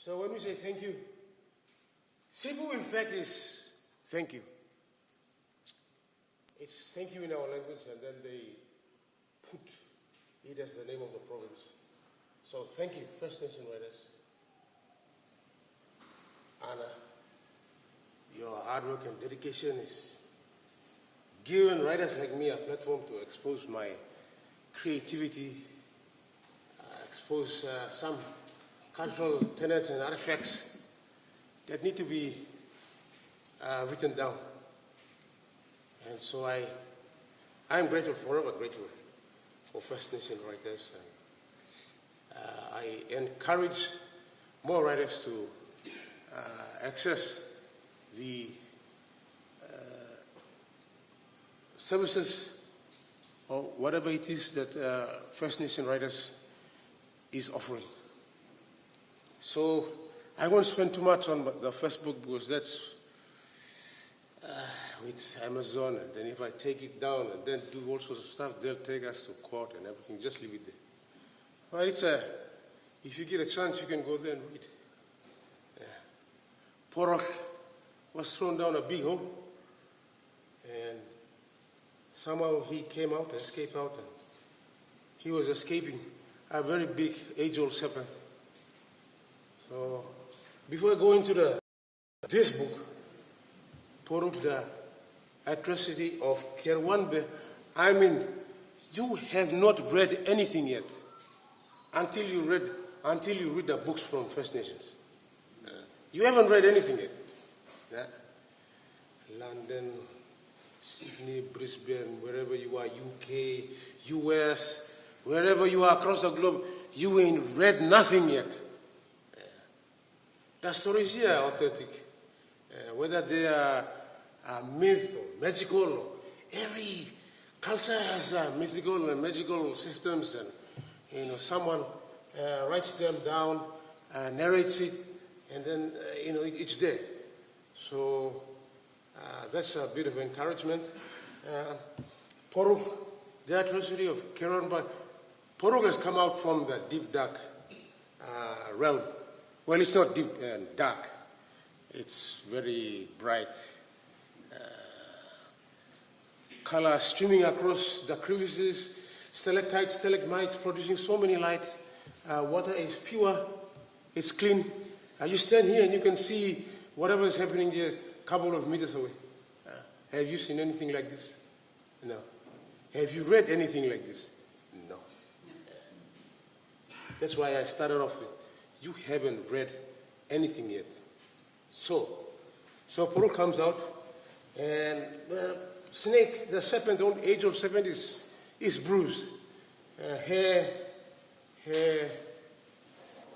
So when we say thank you, Cebu in fact is thank you. It's thank you in our language, and then they put it as the name of the province. So thank you, First Nation Riders. Anna, your hard work and dedication is giving riders like me a platform to expose my creativity, expose some cultural tenets and artifacts that need to be written down. And so I'm grateful, forever grateful for First Nation writers. And I encourage more writers to access the services or whatever it is that First Nation writers is offering. So I won't spend too much on the first book because that's with Amazon, and then if I take it down and then do all sorts of stuff, they'll take us to court and everything. Just leave it there. But it's if you get a chance, you can go there and read. Yeah. PORUGL was thrown down a big hole, and somehow he came out and escaped out, and he was escaping a very big age-old serpent. So before I go into this book, PORUGL, the Atrocity of Kerwanba, I mean, you have not read anything yet until you read the books from First Nations. You haven't read anything yet. Yeah? London, Sydney, Brisbane, wherever you are, UK, US, wherever you are across the globe, you ain't read nothing yet. The stories here are authentic. Whether they are myth or magical, or every culture has mythical and magical systems, and someone writes them down, narrates it, and then it's there. So that's a bit of encouragement. PORUGL, the Atrocity of Kerwanba. PORUGL has come out from the deep dark realm. Well, it's not deep and dark. It's very bright. Color streaming across the crevices, stalactites, stalagmites, producing so many light. Water is pure, it's clean. You stand here and you can see whatever is happening here a couple of meters away. Have you seen anything like this? No. Have you read anything like this? No. That's why I started off with, you haven't read anything yet. So PORUGL comes out, and the snake, the serpent, the old age-old serpent is bruised. Her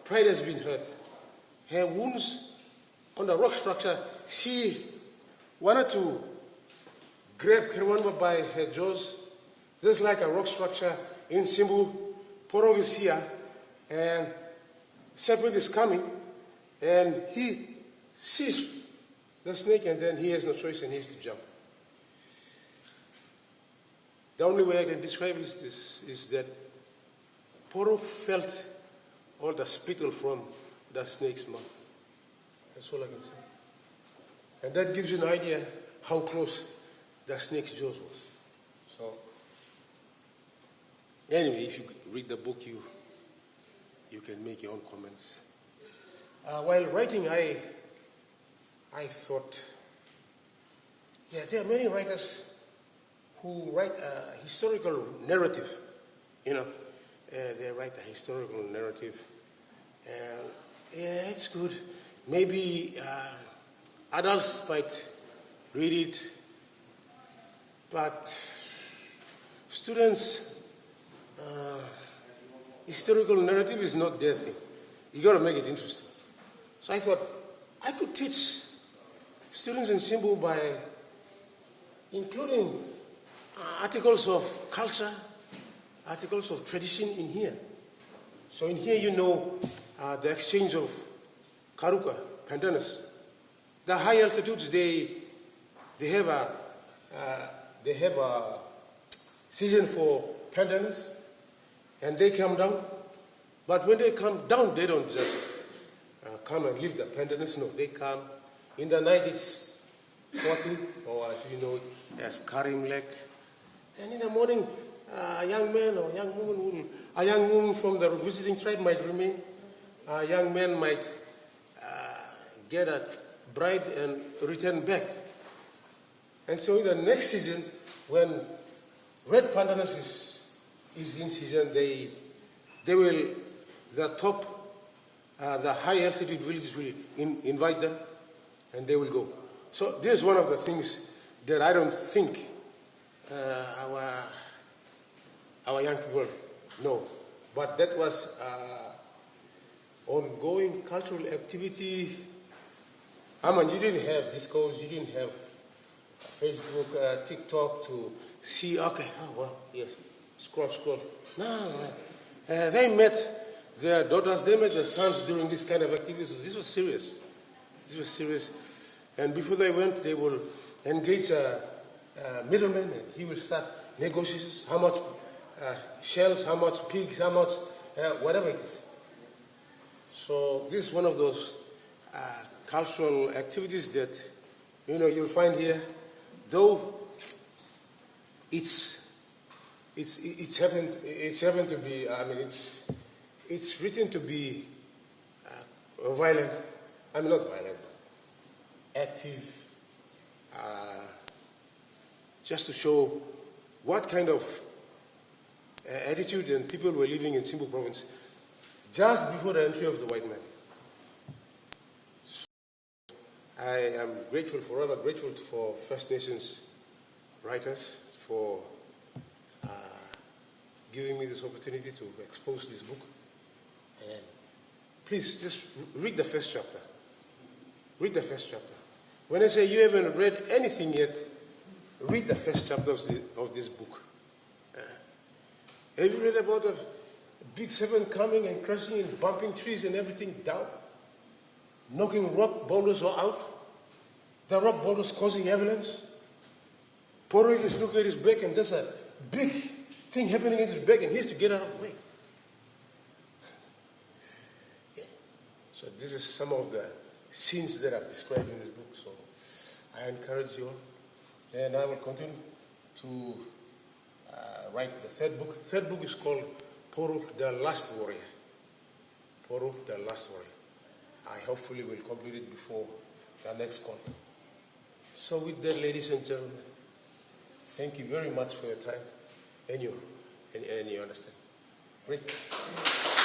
pride has been hurt. Her wounds on the rock structure, she wanted to grab Kerwanba by her jaws. There's like a rock structure in Simbu. PORUGL is here, and serpent is coming, and he sees the snake, and then he has no choice and he has to jump. The only way I can describe it is that PORUGL felt all the spittle from the snake's mouth. That's all I can say. And that gives you an idea how close the snake's jaws was. So, anyway, if you read the book, you can make your own comments. While writing, I thought, yeah, there are many writers who write a historical narrative. They write a historical narrative. Yeah, it's good. Maybe adults might read it, but students, historical narrative is not their thing. You got to make it interesting. So I thought I could teach students in Simbu by including articles of culture, articles of tradition in here. So in here, the exchange of karuka, pandanus. The high altitudes, they have a season for pandanus, and they come down. But when they come down, they don't just come and leave the pandanus. No, they come. In the night it's 40, or as you know, as Karimlek. And in the morning, a young man or a young woman from the visiting tribe might remain. A young man might get a bride and return back. And so in the next season, when red pandanus is in season, they will, the high altitude villages will invite them, and they will go. So this is one of the things that I don't think our young people know. But that was ongoing cultural activity. You didn't have discos, you didn't have Facebook, TikTok to see, okay, oh, well, yes, scroll. No. They met their daughters, they met their sons during this kind of activities. So this was serious. And before they went, they will engage a middleman, and he will start negotiations, how much shells, how much pigs, how much, whatever it is. So this is one of those cultural activities that, you'll find here, though it's happened to be, it's written to be violent. Not violent, but active, just to show what kind of attitude and people were living in Simbu province just before the entry of the white man. So I am forever grateful for First Nations writers for giving me this opportunity to expose this book. And please just read the first chapter. Read the first chapter. When I say you haven't read anything yet, read the first chapter of this book. Have you read about a big serpent coming and crushing and bumping trees and everything down? Knocking rock boulders out? The rock boulders causing avalanche? PORUGL is looking at his back and there's a big thing happening in his back and he has to get out of the way. Yeah. So this is some of the scenes that I've described in this book. So I encourage you all. And I will continue to write the third book. Third book is called PORUGL, The Last Warrior. PORUGL, The Last Warrior. I hopefully will complete it before the next call. So with that, ladies and gentlemen, thank you very much for your time and your understanding. Great.